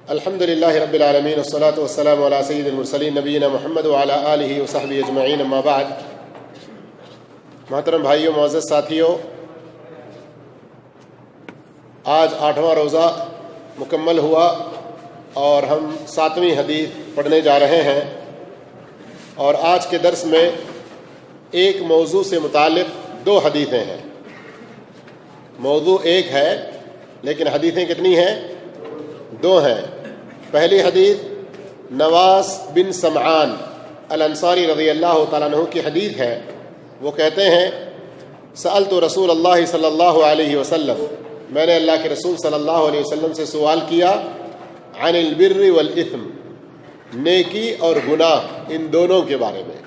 الحمد للہ رب العالمین والصلاة والسلام علی سید المرسلین نبینا محمد وعلی آلہ وصحبہ اجمعین، اما بعد۔ محترم بھائیوں، معزز ساتھیوں، آج 8واں روزہ مکمل ہوا اور ہم 7ویں حدیث پڑھنے جا رہے ہیں، اور آج کے درس میں ایک موضوع سے متعلق 2 حدیثیں ہیں۔ موضوع ایک ہے لیکن حدیثیں کتنی ہیں؟ 2 ہیں۔ پہلی حدیث نواس بن سمعان الانصاری رضی اللہ تعالیٰ عنہ کی حدیث ہے۔ وہ کہتے ہیں سألت رسول اللہ صلی اللہ علیہ وسلم، میں نے اللہ کے رسول صلی اللہ علیہ وسلم سے سوال کیا، عن البر والاثم، نیکی اور گناہ، ان دونوں کے بارے میں۔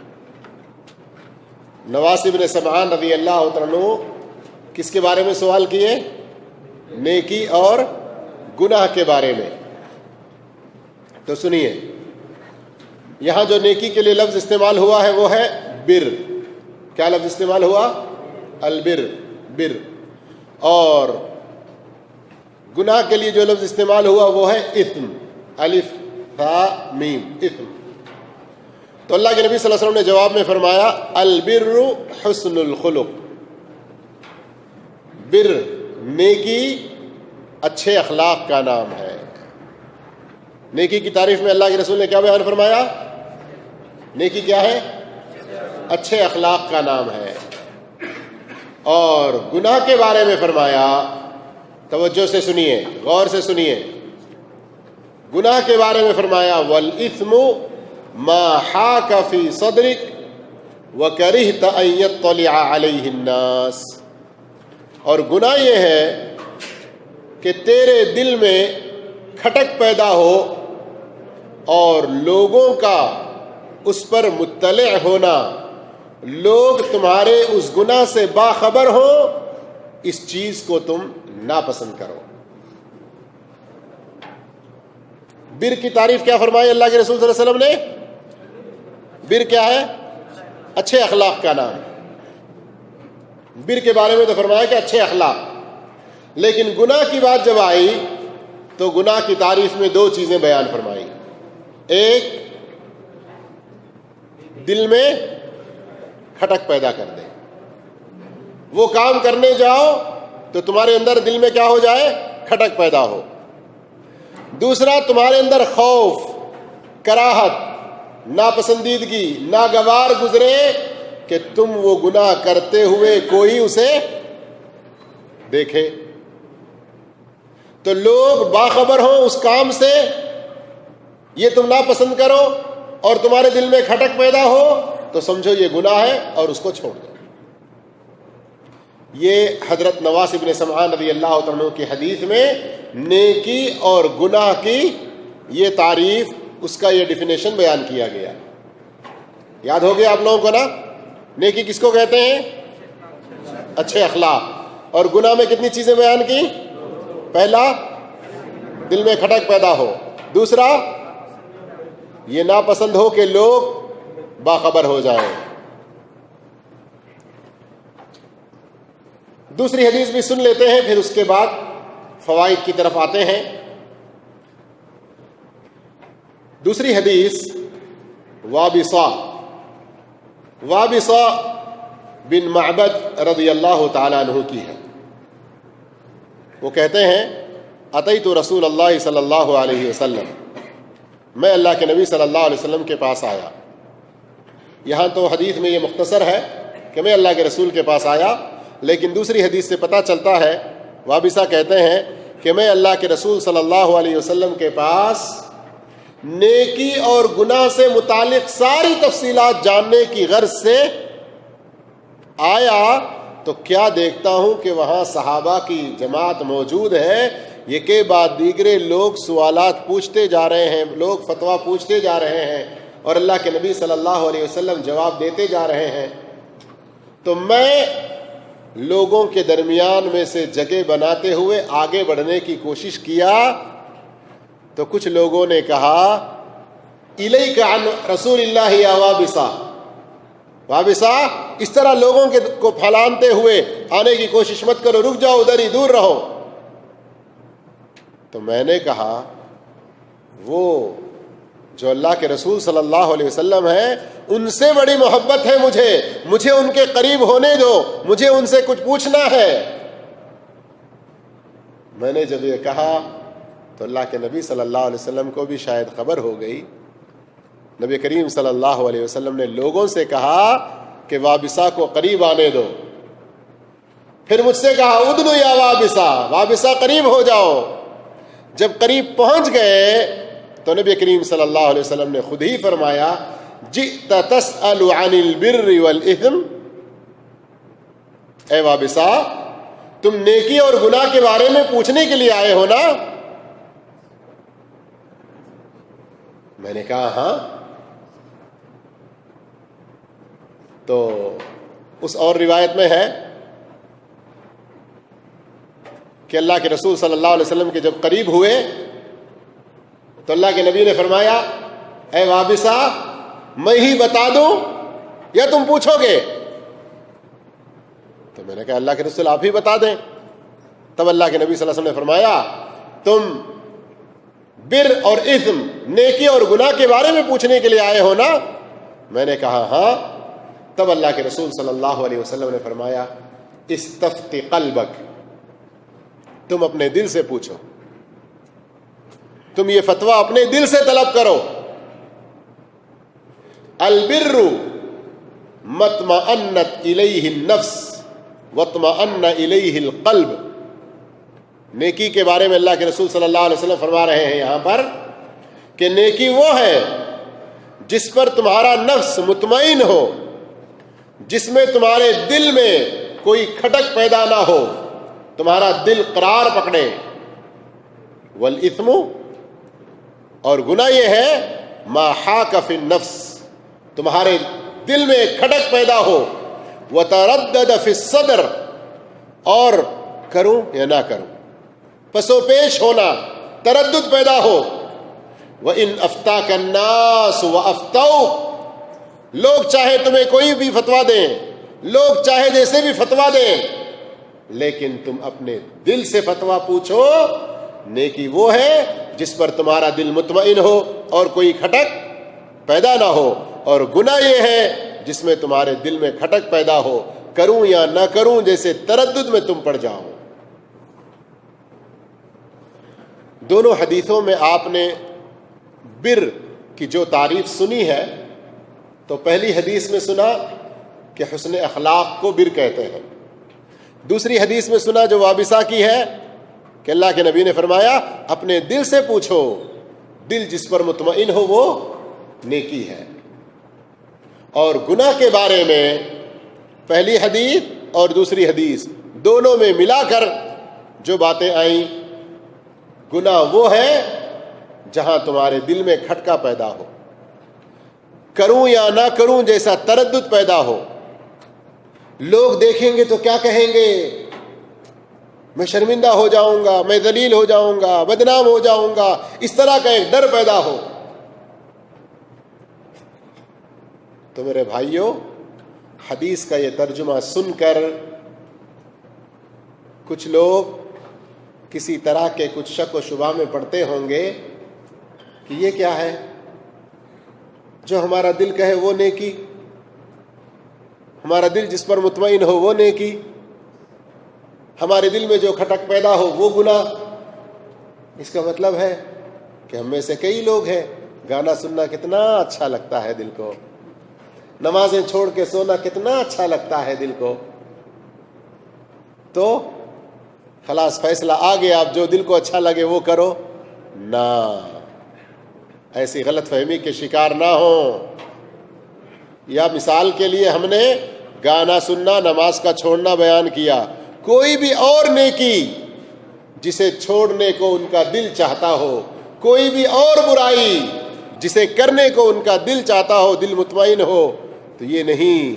نواس بن سمعان رضی اللہ تعالیٰ عنہ کس کے بارے میں سوال کیے؟ نیکی اور گناہ کے بارے میں۔ تو سنیے، یہاں جو نیکی کے لیے لفظ استعمال ہوا ہے وہ ہے بر۔ کیا لفظ استعمال ہوا؟ البر، بر۔ اور گناہ کے لیے جو لفظ استعمال ہوا وہ ہے اثم، الف ثا میم، اثم۔ تو اللہ کے نبی صلی اللہ علیہ وسلم نے جواب میں فرمایا البر حسن الخلق، بر نیکی اچھے اخلاق کا نام ہے۔ نیکی کی تعریف میں اللہ کے رسول نے کیا بیان فرمایا؟ نیکی کیا ہے؟ اچھے اخلاق کا نام ہے۔ اور گناہ کے بارے میں فرمایا، توجہ سے سنیے، غور سے سنیے، گناہ کے بارے میں فرمایا والإثم ما حاک فی صدرک وکرہت ان یطلع علیہ الناس، اور گناہ یہ ہے کہ تیرے دل میں کھٹک پیدا ہو اور لوگوں کا اس پر مطلع ہونا، لوگ تمہارے اس گناہ سے باخبر ہو، اس چیز کو تم ناپسند کرو۔ بر کی تعریف کیا فرمائی اللہ کے رسول صلی اللہ علیہ وسلم نے؟ بر کیا ہے؟ اچھے اخلاق کا نام۔ بر کے بارے میں تو فرمایا کہ اچھے اخلاق، لیکن گناہ کی بات جب آئی تو گناہ کی تعریف میں 2 چیزیں بیان فرمائی۔ ایک، دل میں کھٹک پیدا کر دے، وہ کام کرنے جاؤ تو تمہارے اندر دل میں کیا ہو جائے؟ کھٹک پیدا ہو۔ دوسرا، تمہارے اندر خوف، کراہت، ناپسندیدگی، ناگوار گزرے کہ تم وہ گناہ کرتے ہوئے کوئی اسے دیکھے، تو لوگ باخبر ہوں اس کام سے، یہ تم ناپسند کرو اور تمہارے دل میں کھٹک پیدا ہو تو سمجھو یہ گناہ ہے اور اس کو چھوڑ دو۔ یہ حضرت نواس بن سمعان رضی اللہ تعالیٰ عنہ کی حدیث میں نیکی اور گناہ کی یہ تعریف، اس کا یہ ڈیفینیشن بیان کیا گیا۔ یاد ہو گیا آپ لوگوں کو نا؟ نیکی کس کو کہتے ہیں؟ اچھے اخلاق۔ اور گناہ میں کتنی چیزیں بیان کی؟ پہلا، دل میں کھٹک پیدا ہو۔ دوسرا، یہ ناپسند ہو کہ لوگ باخبر ہو جائیں۔ دوسری حدیث بھی سن لیتے ہیں، پھر اس کے بعد فوائد کی طرف آتے ہیں۔ دوسری حدیث وابصہ بن معبد رضی اللہ تعالی عنہ کی ہے۔ وہ کہتے ہیں اتیت رسول اللہ صلی اللہ علیہ وسلم، میں اللہ کے نبی صلی اللہ علیہ وسلم کے پاس آیا۔ یہاں تو حدیث میں یہ مختصر ہے کہ میں اللہ کے رسول کے پاس آیا، لیکن دوسری حدیث سے پتہ چلتا ہے، وابصہ کہتے ہیں کہ میں اللہ کے رسول صلی اللہ علیہ وسلم کے پاس نیکی اور گناہ سے متعلق ساری تفصیلات جاننے کی غرض سے آیا، تو کیا دیکھتا ہوں کہ وہاں صحابہ کی جماعت موجود ہے، یہ کے بعد دیگرے لوگ سوالات پوچھتے جا رہے ہیں، لوگ فتویٰ پوچھتے جا رہے ہیں، اور اللہ کے نبی صلی اللہ علیہ وسلم جواب دیتے جا رہے ہیں۔ تو میں لوگوں کے درمیان میں سے جگہ بناتے ہوئے آگے بڑھنے کی کوشش کیا، تو کچھ لوگوں نے کہا الیک عن رسول اللہ یا وابصہ، وابصہ اس طرح لوگوں کو پھیلانتے ہوئے آنے کی کوشش مت کرو، رک جاؤ، ادھر ہی دور رہو۔ تو میں نے کہا وہ جو اللہ کے رسول صلی اللہ علیہ وسلم ہیں ان سے بڑی محبت ہے مجھے ان کے قریب ہونے دو، مجھے ان سے کچھ پوچھنا ہے۔ میں نے جب یہ کہا تو اللہ کے نبی صلی اللہ علیہ وسلم کو بھی شاید خبر ہو گئی۔ نبی کریم صلی اللہ علیہ وسلم نے لوگوں سے کہا کہ وابسہ کو قریب آنے دو، پھر مجھ سے کہا ادنو یا وابسہ قریب ہو جاؤ۔ جب قریب پہنچ گئے تو نبی کریم صلی اللہ علیہ وسلم نے خود ہی فرمایا جئت تسأل عن البر والإثم، اے وابسہ تم نیکی اور گناہ کے بارے میں پوچھنے کے لیے آئے ہو نا؟ میں نے کہا ہاں۔ تو اس اور روایت میں ہے کہ اللہ کے رسول صلی اللہ علیہ وسلم کے جب قریب ہوئے تو اللہ کے نبی نے فرمایا اے وابسہ میں ہی بتا دوں یا تم پوچھو گے؟ تو میں نے کہا اللہ کے رسول آپ ہی بتا دیں۔ تب اللہ کے نبی صلی اللہ علیہ وسلم نے فرمایا تم بر اور اثم، نیکی اور گناہ کے بارے میں پوچھنے کے لیے آئے ہو نا؟ میں نے کہا ہاں۔ تب اللہ کے رسول صلی اللہ علیہ وسلم نے فرمایا استفتی قلبک، تم اپنے دل سے پوچھو، تم یہ فتویٰ اپنے دل سے طلب کرو۔ البر مطمئنت الیہ النفس واطمئن الیہ القلب، نیکی کے بارے میں اللہ کے رسول صلی اللہ علیہ وسلم فرما رہے ہیں یہاں پر کہ نیکی وہ ہے جس پر تمہارا نفس مطمئن ہو، جس میں تمہارے دل میں کوئی کھٹک پیدا نہ ہو، تمہارا دل قرار پکڑے۔ والاثم، اور گناہ یہ ہے ما حاک فی النفس، تمہارے دل میں کھٹک پیدا ہو، وتردد فی الصدر، اور کروں یا نہ کروں، پسو پیش ہونا، تردد پیدا ہو۔ وَإِنْ أَفْتَاكَ النَّاسُ وَأَفْتَوْكَ، لوگ چاہے تمہیں کوئی بھی فتویٰ دیں، لوگ چاہے جیسے بھی فتویٰ دیں، لیکن تم اپنے دل سے فتویٰ پوچھو۔ نیکی وہ ہے جس پر تمہارا دل مطمئن ہو اور کوئی کھٹک پیدا نہ ہو، اور گناہ یہ ہے جس میں تمہارے دل میں کھٹک پیدا ہو، کروں یا نہ کروں جیسے تردد میں تم پڑ جاؤ۔ دونوں حدیثوں میں آپ نے بر کی جو تعریف سنی ہے تو پہلی حدیث میں سنا کہ حسن اخلاق کو بر کہتے ہیں، دوسری حدیث میں سنا جو وابسہ کی ہے کہ اللہ کے نبی نے فرمایا اپنے دل سے پوچھو، دل جس پر مطمئن ہو وہ نیکی ہے۔ اور گناہ کے بارے میں پہلی حدیث اور دوسری حدیث دونوں میں ملا کر جو باتیں آئیں، گناہ وہ ہے جہاں تمہارے دل میں کھٹکا پیدا ہو، کروں یا نہ کروں جیسا تردد پیدا ہو، لوگ دیکھیں گے تو کیا کہیں گے، میں شرمندہ ہو جاؤں گا، میں ذلیل ہو جاؤں گا، بدنام ہو جاؤں گا، اس طرح کا ایک ڈر پیدا ہو۔ تو میرے بھائیوں، حدیث کا یہ ترجمہ سن کر کچھ لوگ کسی طرح کے کچھ شک و شبہ میں پڑتے ہوں گے کہ یہ کیا ہے، جو ہمارا دل کہے وہ نیکی، ہمارا دل جس پر مطمئن ہو وہ نیکی، ہمارے دل میں جو کھٹک پیدا ہو وہ گناہ۔ اس کا مطلب ہے کہ ہم میں سے کئی لوگ ہیں گانا سننا کتنا اچھا لگتا ہے دل کو، نمازیں چھوڑ کے سونا کتنا اچھا لگتا ہے دل کو، تو خلاص فیصلہ آ گیا، آپ جو دل کو اچھا لگے وہ کرو نہ، ایسی غلط فہمی کے شکار نہ ہوں۔ یا مثال کے لیے ہم نے گانا سننا، نماز کا چھوڑنا بیان کیا، کوئی بھی اور نیکی جسے چھوڑنے کو ان کا دل چاہتا ہو، کوئی بھی اور برائی جسے کرنے کو ان کا دل چاہتا ہو، دل مطمئن ہو، تو یہ نہیں،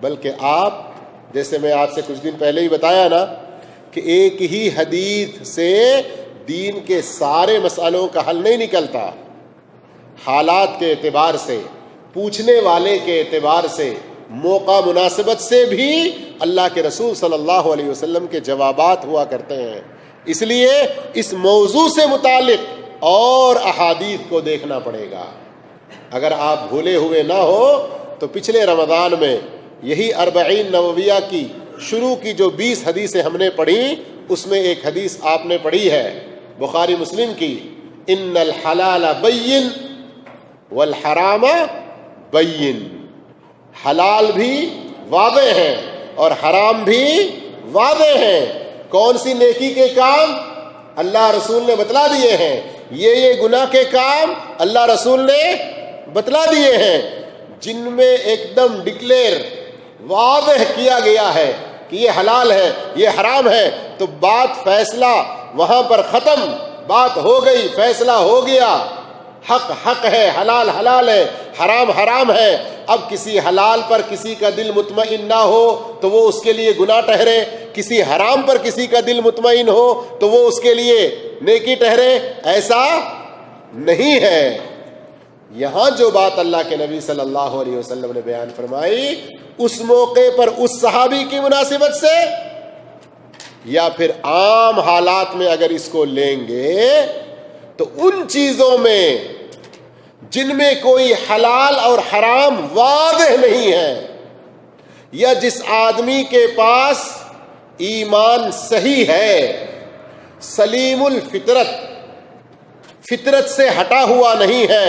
بلکہ آپ جیسے میں آپ سے کچھ دن پہلے ہی بتایا نا کہ ایک ہی حدیث سے دین کے سارے مسئلوں کا حل نہیں نکلتا، حالات کے اعتبار سے، پوچھنے والے کے اعتبار سے، موقع مناسبت سے بھی اللہ کے رسول صلی اللہ علیہ وسلم کے جوابات ہوا کرتے ہیں۔ اس لیے اس موضوع سے متعلق اور احادیث کو دیکھنا پڑے گا۔ اگر آپ بھولے ہوئے نہ ہو تو پچھلے رمضان میں یہی 40 نوویہ کی شروع کی جو 20 حدیثیں ہم نے پڑھی، اس میں ایک حدیث آپ نے پڑھی ہے بخاری مسلم کی، ان الحلال بین والحرام بین، حلال بھی واضح ہیں اور حرام بھی واضح ہیں۔ کون سی نیکی کے کام؟ اللہ رسول نے بتلا دیے ہیں۔ یہ گناہ کے کام اللہ رسول نے بتلا دیے ہیں، جن میں ایک دم ڈکلیئر واضح کیا گیا ہے کہ یہ حلال ہے یہ حرام ہے، تو بات فیصلہ وہاں پر ختم، بات ہو گئی، فیصلہ ہو گیا۔ حق حق ہے، حلال حلال ہے، حرام حرام ہے۔ اب کسی حلال پر کسی کا دل مطمئن نہ ہو تو وہ اس کے لیے گناہ ٹھہرے، کسی حرام پر کسی کا دل مطمئن ہو تو وہ اس کے لیے نیکی ٹھہرے، ایسا نہیں ہے۔ یہاں جو بات اللہ کے نبی صلی اللہ علیہ وسلم نے بیان فرمائی، اس موقع پر اس صحابی کی مناسبت سے یا پھر عام حالات میں اگر اس کو لیں گے تو ان چیزوں میں جن میں کوئی حلال اور حرام واضح نہیں ہے، یا جس آدمی کے پاس ایمان صحیح ہے، سلیم الفطرت، فطرت سے ہٹا ہوا نہیں ہے،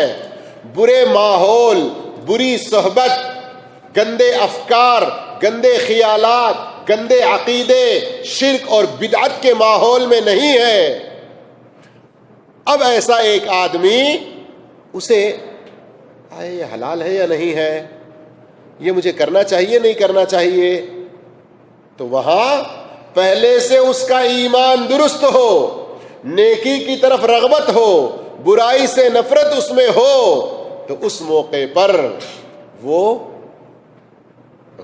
برے ماحول، بری صحبت، گندے افکار، گندے خیالات، گندے عقیدے، شرک اور بدعت کے ماحول میں نہیں ہے، اب ایسا ایک آدمی اسے یہ حلال ہے یا نہیں ہے، یہ مجھے کرنا چاہیے نہیں کرنا چاہیے، تو وہاں پہلے سے اس کا ایمان درست ہو، نیکی کی طرف رغبت ہو، برائی سے نفرت اس میں ہو، تو اس موقع پر وہ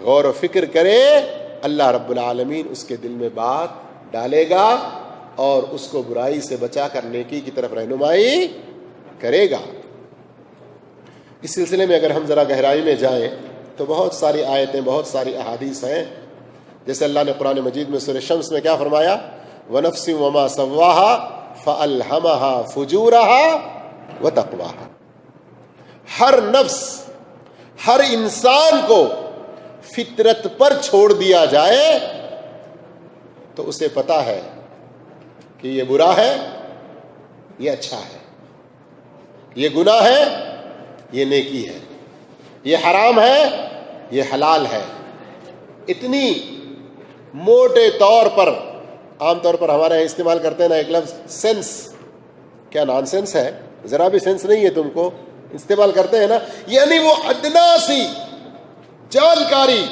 غور و فکر کرے، اللہ رب العالمین اس کے دل میں بات ڈالے گا اور اس کو برائی سے بچا کر نیکی کی طرف رہنمائی کرے گا۔ اس سلسلے میں اگر ہم ذرا گہرائی میں جائیں تو بہت ساری آیتیں، بہت ساری احادیث ہیں، جیسے اللہ نے قرآن مجید میں سورہ شمس میں کیا فرمایا، وَنَفْسٍ وَمَا سَوَّاهَا فَأَلْهَمَهَا فُجُورَهَا وَتَقْوَاهَا، ہر نفس، ہر انسان کو فطرت پر چھوڑ دیا جائے تو اسے پتا ہے کہ یہ برا ہے، یہ اچھا ہے، یہ گناہ ہے، یہ نیکی ہے، یہ حرام ہے، یہ حلال ہے۔ اتنی موٹے طور پر، عام طور پر ہمارے یہاں استعمال کرتے ہیں نا ایک لفظ سینس، کیا نان سینس ہے، ذرا بھی سینس نہیں ہے تم کو، استعمال کرتے ہیں نا، یعنی وہ ادنا سی جانکاری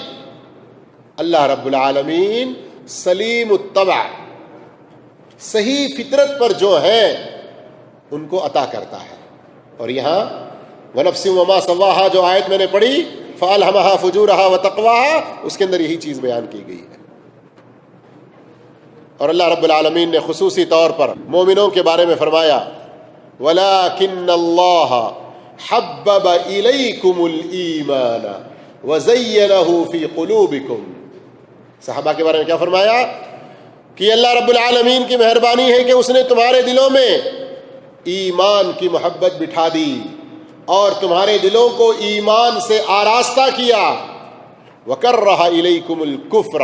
اللہ رب العالمین سلیم الطبع، صحیح فطرت پر جو ہیں ان کو عطا کرتا ہے۔ اور یہاں وَنَفْسٍ وَمَا سَوَّاهَا جو آیت میں نے پڑھی، فَأَلْهَمَهَا فُجُورَهَا وَتَقْوَاهَا، اس کے اندر یہی چیز بیان کی گئی ہے۔ اور اللہ رب العالمین نے خصوصی طور پر مومنوں کے بارے میں فرمایا، وَلَكِنَّ اللَّهَ حَبَّبَ إِلَيْكُمُ الْإِيمَانَ وَزَيَّنَهُ فِي قُلُوبِكُمْ، صحابہ کے بارے میں کیا فرمایا کہ اللہ رب العالمین کی مہربانی ہے کہ اس نے تمہارے دلوں میں ایمان کی محبت بٹھا دی اور تمہارے دلوں کو ایمان سے آراستہ کیا، وَكَرَّهَ إِلَيْكُمُ الْكُفْرَ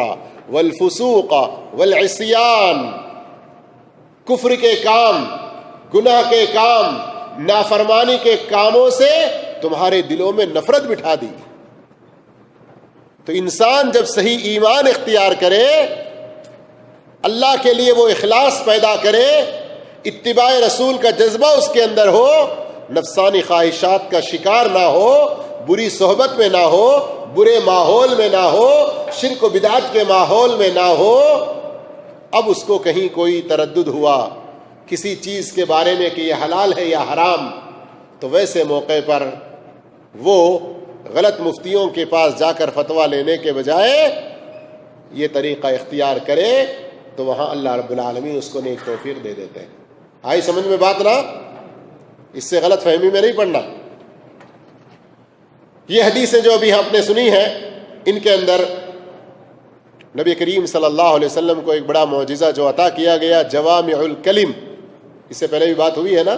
وَالْفُسُوقَ وَالْعِصْيَانَ، کفر کے کام، گناہ کے کام، نافرمانی کے کاموں سے تمہارے دلوں میں نفرت بٹھا دی۔ تو انسان جب صحیح ایمان اختیار کرے، اللہ کے لیے وہ اخلاص پیدا کرے، اتباع رسول کا جذبہ اس کے اندر ہو، نفسانی خواہشات کا شکار نہ ہو، بری صحبت میں نہ ہو، برے ماحول میں نہ ہو، شرک و بدعت کے ماحول میں نہ ہو، اب اس کو کہیں کوئی تردد ہوا کسی چیز کے بارے میں کہ یہ حلال ہے یا حرام، تو ویسے موقع پر وہ غلط مفتیوں کے پاس جا کر فتویٰ لینے کے بجائے یہ طریقہ اختیار کرے تو وہاں اللہ رب العالمین اس کو نیک توفیق دے دیتے ہیں۔ آئی سمجھ میں بات نا؟ اس سے غلط فہمی میں نہیں پڑنا۔ یہ حدیثیں جو ابھی آپ نے سنی ہیں، ان کے اندر نبی کریم صلی اللہ علیہ وسلم کو ایک بڑا معجزہ جو عطا کیا گیا، جوامع الکلم، اس سے پہلے بھی بات ہوئی ہے نا،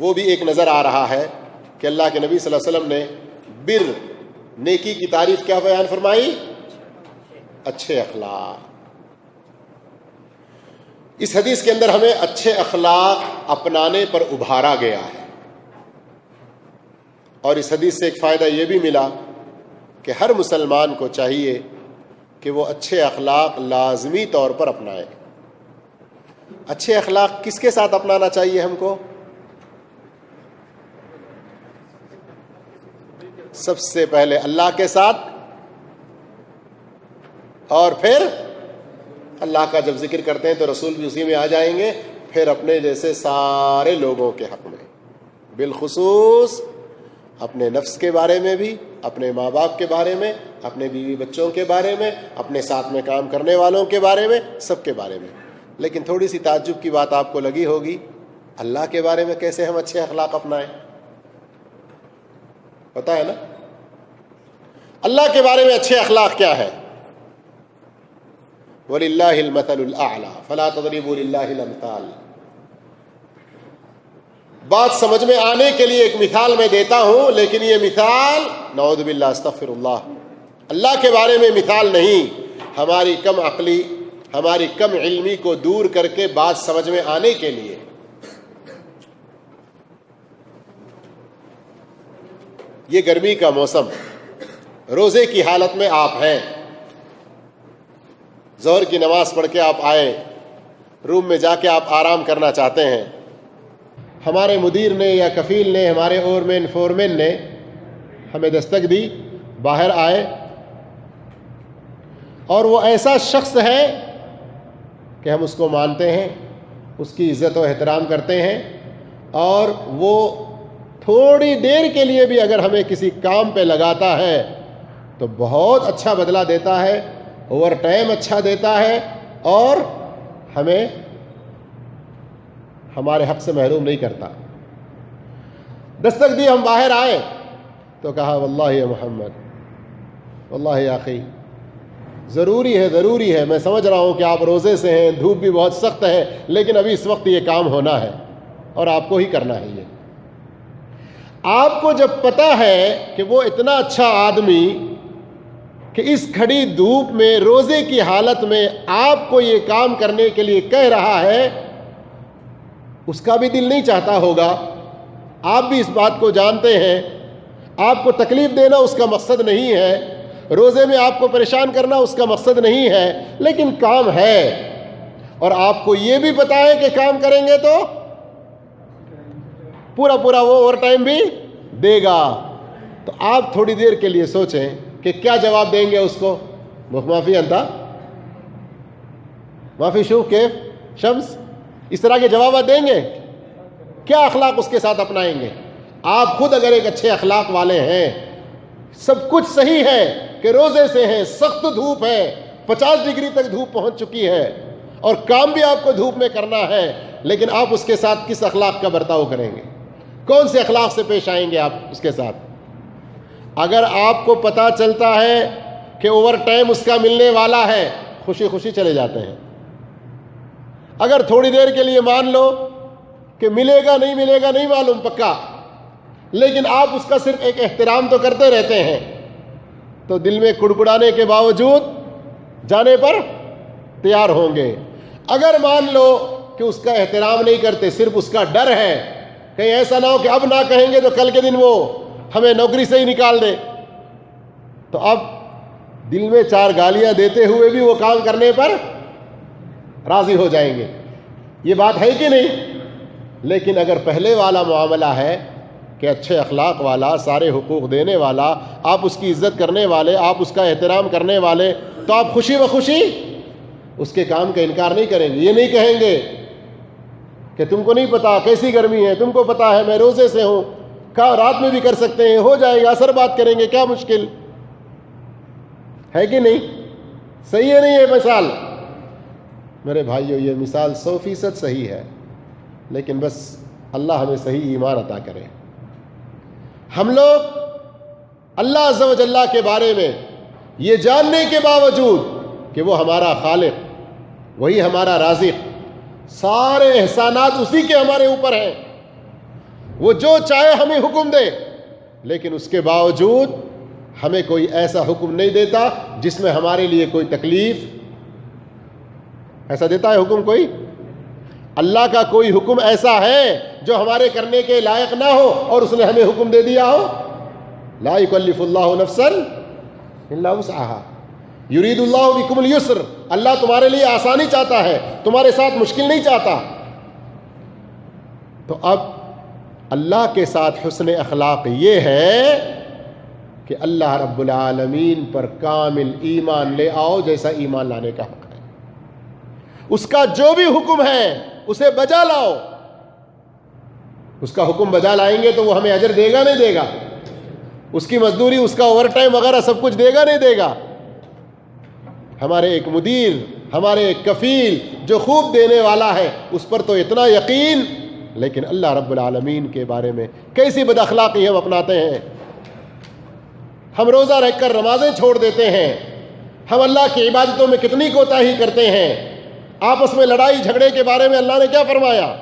وہ بھی ایک نظر آ رہا ہے کہ اللہ کے نبی صلی اللہ علیہ وسلم نے بر، نیکی کی تعریف کیا بیان فرمائی؟ اچھے اخلاق۔ اس حدیث کے اندر ہمیں اچھے اخلاق اپنانے پر ابھارا گیا ہے، اور اس حدیث سے ایک فائدہ یہ بھی ملا کہ ہر مسلمان کو چاہیے کہ وہ اچھے اخلاق لازمی طور پر اپنائے۔ اچھے اخلاق کس کے ساتھ اپنانا چاہیے ہم کو؟ سب سے پہلے اللہ کے ساتھ، اور پھر اللہ کا جب ذکر کرتے ہیں تو رسول بھی اسی میں آ جائیں گے، پھر اپنے جیسے سارے لوگوں کے حق میں، بالخصوص اپنے نفس کے بارے میں بھی، اپنے ماں باپ کے بارے میں، اپنے بیوی بچوں کے بارے میں، اپنے ساتھ میں کام کرنے والوں کے بارے میں، سب کے بارے میں۔ لیکن تھوڑی سی تعجب کی بات آپ کو لگی ہوگی، اللہ کے بارے میں کیسے ہم اچھے اخلاق اپنائیں؟ پتا ہے نا اللہ کے بارے میں اچھے اخلاق کیا ہے؟ وَلِلَّهِ الْمَثَلُ الْأَعْلَى فَلَا تَضْرِبُوا لِلَّهِ الْأَمْثَالَ۔ بات سمجھ میں آنے کے لیے ایک مثال میں دیتا ہوں، لیکن یہ مثال نعوذ باللہ استغفر اللہ کے بارے میں مثال نہیں، ہماری کم عقلی، ہماری کم علمی کو دور کر کے بات سمجھ میں آنے کے لیے۔ یہ گرمی کا موسم، روزے کی حالت میں آپ ہیں، ظہر کی نماز پڑھ کے آپ آئے، روم میں جا کے آپ آرام کرنا چاہتے ہیں، ہمارے مدیر نے یا کفیل نے، ہمارے اورمین فورمین نے ہمیں دستک دی، باہر آئے، اور وہ ایسا شخص ہے کہ ہم اس کو مانتے ہیں، اس کی عزت و احترام کرتے ہیں، اور وہ تھوڑی دیر کے لیے بھی اگر ہمیں کسی کام پہ لگاتا ہے تو بہت اچھا بدلہ دیتا ہے، اوور ٹائم اچھا دیتا ہے، اور ہمیں ہمارے حق سے محروم نہیں کرتا۔ دستک دی، ہم باہر آئے تو کہا واللہ یا محمد، واللہ یا اخی، ضروری ہے، میں سمجھ رہا ہوں کہ آپ روزے سے ہیں، دھوپ بھی بہت سخت ہے، لیکن ابھی اس وقت یہ کام ہونا ہے اور آپ کو ہی کرنا ہے۔ یہ آپ کو جب پتہ ہے کہ وہ اتنا اچھا آدمی کہ اس کھڑی دھوپ میں روزے کی حالت میں آپ کو یہ کام کرنے کے لیے کہہ رہا ہے، اس کا بھی دل نہیں چاہتا ہوگا، آپ بھی اس بات کو جانتے ہیں، آپ کو تکلیف دینا اس کا مقصد نہیں ہے، روزے میں آپ کو پریشان کرنا اس کا مقصد نہیں ہے، لیکن کام ہے، اور آپ کو یہ بھی پتا ہے کہ کام کریں گے تو پورا وہ اوور ٹائم بھی دے گا، تو آپ تھوڑی دیر کے لیے سوچیں کہ کیا جواب دیں گے اس کو؟ معافی انتا، معافی شوف کیف شمس، اس طرح کے جوابات دیں گے؟ کیا اخلاق اس کے ساتھ اپنائیں گے؟ آپ خود اگر ایک اچھے اخلاق والے ہیں، سب کچھ صحیح ہے کہ روزے سے ہیں، سخت دھوپ ہے، 50 ڈگری تک دھوپ پہنچ چکی ہے، اور کام بھی آپ کو دھوپ میں کرنا ہے، لیکن آپ اس کے ساتھ کس اخلاق کا برتاؤ کریں گے؟ کون سے اخلاق سے پیش آئیں گے آپ اس کے ساتھ؟ اگر آپ کو پتہ چلتا ہے کہ اوور ٹائم اس کا ملنے والا ہے، خوشی چلے جاتے ہیں۔ اگر تھوڑی دیر کے لیے مان لو کہ ملے گا نہیں معلوم پکا، لیکن آپ اس کا صرف ایک احترام تو کرتے رہتے ہیں، تو دل میں کڑکڑانے کے باوجود جانے پر تیار ہوں گے۔ اگر مان لو کہ اس کا احترام نہیں کرتے، صرف اس کا ڈر ہے کہیں ایسا نہ ہو کہ اب نہ کہیں گے تو کل کے دن وہ ہمیں نوکری سے ہی نکال دے، تو اب دل میں 4 گالیاں دیتے ہوئے بھی وہ کام کرنے پر راضی ہو جائیں گے۔ یہ بات ہے کہ نہیں؟ لیکن اگر پہلے والا معاملہ ہے کہ اچھے اخلاق والا، سارے حقوق دینے والا، آپ اس کی عزت کرنے والے، آپ اس کا احترام کرنے والے، تو آپ خوشی بخوشی اس کے کام کا انکار نہیں کریں گے۔ یہ نہیں کہیں گے کہ تم کو نہیں پتا کیسی گرمی ہے، تم کو پتا ہے میں روزے سے ہوں، رات میں بھی کر سکتے ہیں، ہو جائے گا، اثر بات کریں گے، کیا مشکل ہے کہ نہیں؟ صحیح ہے نہیں یہ مثال؟ میرے بھائیو، یہ مثال 100% صحیح ہے، لیکن بس اللہ ہمیں صحیح ایمان عطا کرے۔ ہم لوگ اللہ عز و جل کے بارے میں یہ جاننے کے باوجود کہ وہ ہمارا خالق، وہی ہمارا رازق، سارے احسانات اسی کے ہمارے اوپر ہیں. وہ جو چاہے ہمیں حکم دے، لیکن اس کے باوجود ہمیں کوئی ایسا حکم نہیں دیتا جس میں ہمارے لیے کوئی تکلیف. ایسا دیتا ہے حکم کوئی؟ اللہ کا کوئی حکم ایسا ہے جو ہمارے کرنے کے لائق نہ ہو اور اس نے ہمیں حکم دے دیا ہو؟ لا یکلف اللہ نفسا الا وسعها یرید اللہ بکم اليسر. اللہ تمہارے لیے آسانی چاہتا ہے، تمہارے ساتھ مشکل نہیں چاہتا. تو اب اللہ کے ساتھ حسن اخلاق یہ ہے کہ اللہ رب العالمین پر کامل ایمان لے آؤ جیسا ایمان لانے کا حق ہے. اس کا جو بھی حکم ہے اسے بجا لاؤ. اس کا حکم بجا لائیں گے تو وہ ہمیں اجر دے گا نہیں دے گا؟ اس کی مزدوری، اس کا اوور ٹائم وغیرہ سب کچھ دے گا نہیں دے گا؟ ہمارے ایک مدیر، ہمارے ایک کفیل جو خوب دینے والا ہے، اس پر تو اتنا یقین، لیکن اللہ رب العالمین کے بارے میں کیسی بد اخلاقی ہم اپناتے ہیں. ہم روزہ رکھ کر نمازیں چھوڑ دیتے ہیں، ہم اللہ کی عبادتوں میں کتنی کوتاہی کرتے ہیں. آپس میں لڑائی جھگڑے کے بارے میں اللہ نے کیا فرمایا؟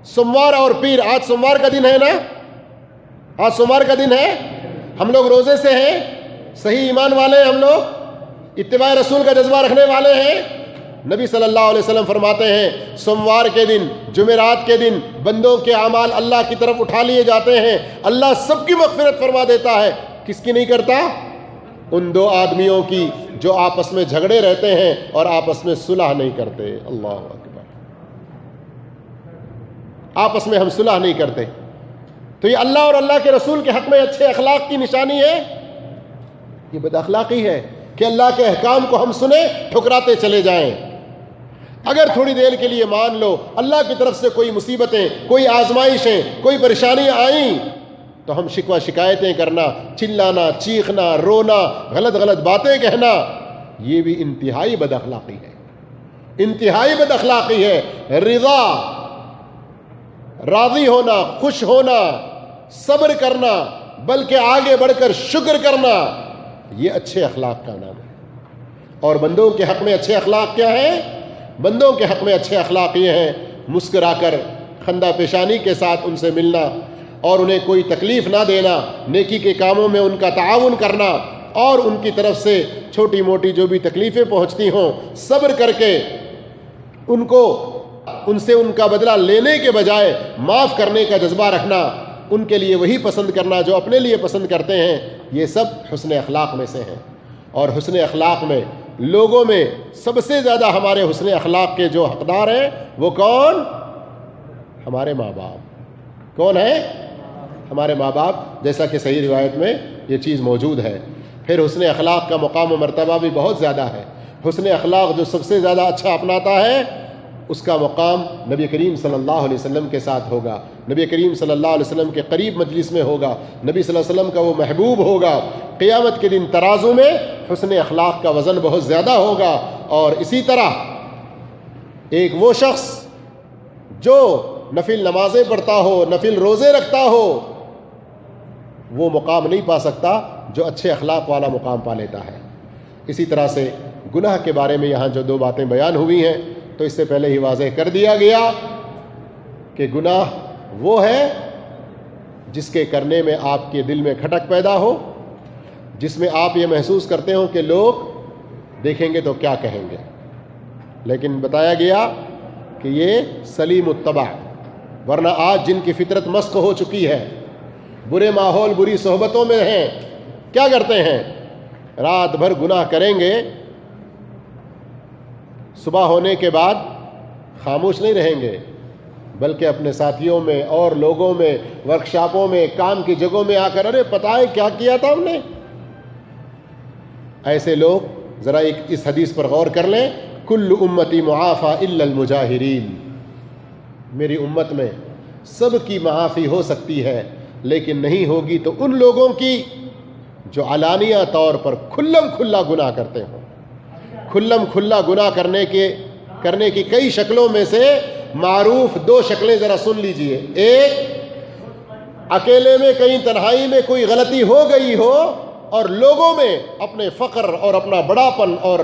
سوموار اور پیر، آج سوموار کا دن ہے نا، آج سوموار کا دن ہے، ہم لوگ روزے سے ہیں، صحیح ایمان والے ہیں، ہم لوگ اتباع رسول کا جذبہ رکھنے والے ہیں. نبی صلی اللہ علیہ وسلم فرماتے ہیں سوموار کے دن، جمعرات کے دن بندوں کے اعمال اللہ کی طرف اٹھا لیے جاتے ہیں، اللہ سب کی مغفرت فرما دیتا ہے. کس کی نہیں کرتا؟ ان دو آدمیوں کی جو آپس میں جھگڑے رہتے ہیں اور آپس میں صلح نہیں کرتے. اللہ اکبر. آپس میں ہم صلح نہیں کرتے. تو یہ اللہ اور اللہ کے رسول کے حق میں اچھے اخلاق کی نشانی ہے؟ یہ بد اخلاقی ہے کہ اللہ کے احکام کو ہم سنیں ٹھکراتے چلے جائیں. اگر تھوڑی دیر کے لیے مان لو اللہ کی طرف سے کوئی مصیبتیں، کوئی آزمائشیں، کوئی پریشانیاں آئیں تو ہم شکوہ شکایتیں کرنا، چلانا، چیخنا، رونا، غلط غلط باتیں کہنا، یہ بھی انتہائی بد اخلاقی ہے. انتہائی بد اخلاقی ہے. رضا، راضی ہونا، خوش ہونا، صبر کرنا، بلکہ آگے بڑھ کر شکر کرنا، یہ اچھے اخلاق کا نام ہے. اور بندوں کے حق میں اچھے اخلاق کیا ہیں؟ بندوں کے حق میں اچھے اخلاق یہ ہیں مسکرا کر، خندہ پیشانی کے ساتھ ان سے ملنا اور انہیں کوئی تکلیف نہ دینا، نیکی کے کاموں میں ان کا تعاون کرنا، اور ان کی طرف سے چھوٹی موٹی جو بھی تکلیفیں پہنچتی ہوں صبر کر کے ان سے ان کا بدلہ لینے کے بجائے معاف کرنے کا جذبہ رکھنا، ان کے لیے وہی پسند کرنا جو اپنے لیے پسند کرتے ہیں. یہ سب حسن اخلاق میں سے ہیں. اور حسن اخلاق میں لوگوں میں سب سے زیادہ ہمارے حسن اخلاق کے جو حقدار ہیں وہ کون؟ ہمارے ماں باپ. کون ہیں؟ ہمارے ماں باپ، جیسا کہ صحیح روایت میں یہ چیز موجود ہے. پھر حسن اخلاق کا مقام و مرتبہ بھی بہت زیادہ ہے. حسن اخلاق جو سب سے زیادہ اچھا اپناتا ہے اس کا مقام نبی کریم صلی اللہ علیہ وسلم کے ساتھ ہوگا، نبی کریم صلی اللہ علیہ وسلم کے قریب مجلس میں ہوگا، نبی صلی اللہ علیہ وسلم کا وہ محبوب ہوگا. قیامت کے دن ترازو میں حسن اخلاق کا وزن بہت زیادہ ہوگا. اور اسی طرح ایک وہ شخص جو نفل نمازیں پڑھتا ہو، نفل روزے رکھتا ہو، وہ مقام نہیں پا سکتا جو اچھے اخلاق والا مقام پا لیتا ہے. اسی طرح سے گناہ کے بارے میں یہاں جو دو باتیں بیان ہوئی ہیں تو اس سے پہلے ہی واضح کر دیا گیا کہ گناہ وہ ہے جس کے کرنے میں آپ کے دل میں کھٹک پیدا ہو، جس میں آپ یہ محسوس کرتے ہو کہ لوگ دیکھیں گے تو کیا کہیں گے. لیکن بتایا گیا کہ یہ سلیم الطبع، ورنہ آج جن کی فطرت مسخ ہو چکی ہے، برے ماحول، بری صحبتوں میں ہیں، کیا کرتے ہیں؟ رات بھر گناہ کریں گے، صبح ہونے کے بعد خاموش نہیں رہیں گے، بلکہ اپنے ساتھیوں میں اور لوگوں میں، ورکشاپوں میں، کام کی جگہوں میں آ کر ارے پتہ ہے کیا کیا تھا ہم نے. ایسے لوگ ذرا اس حدیث پر غور کر لیں، کل امتی معافی الا المجاہرین، میری امت میں سب کی معافی ہو سکتی ہے لیکن نہیں ہوگی تو ان لوگوں کی جو علانیہ طور پر کھلم کھلا گناہ کرتے ہوں. کھلم کھلا گناہ کرنے کی کئی شکلوں میں سے معروف دو شکلیں ذرا سن لیجئے. ایک، اکیلے میں کہیں تنہائی میں کوئی غلطی ہو گئی ہو اور لوگوں میں اپنے فقر اور اپنا بڑاپن اور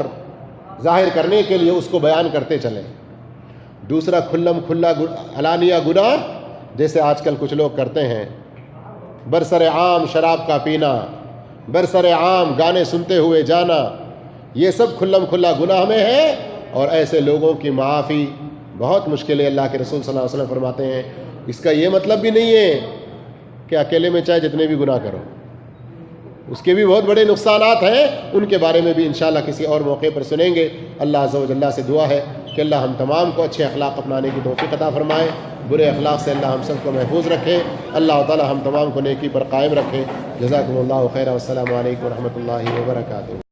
ظاہر کرنے کے لیے اس کو بیان کرتے چلیں. دوسرا کھلم کھلا علانیہ گناہ جیسے آج کل کچھ لوگ کرتے ہیں، برسر عام شراب کا پینا، برسر عام گانے سنتے ہوئے جانا، یہ سب کھلم کھلا گناہ میں ہے، اور ایسے لوگوں کی معافی بہت مشکل ہے۔ اللہ کے رسول صلی اللہ علیہ وسلم فرماتے ہیں اس کا یہ مطلب بھی نہیں ہے کہ اکیلے میں چاہے جتنے بھی گناہ کرو، اس کے بھی بہت بڑے نقصانات ہیں، ان کے بارے میں بھی انشاءاللہ کسی اور موقع پر سنیں گے۔ اللہ عز و جل سے دعا ہے کہ اللہ ہم تمام کو اچھے اخلاق اپنانے کی توفیق عطا فرمائے، برے اخلاق سے اللہ ہم سب کو محفوظ رکھے، اللہ تعالی ہم تمام کو نیکی پر قائم رکھے۔ جزاکم اللہ خیرا، والسلام علیکم ورحمۃ اللہ وبرکاتہ۔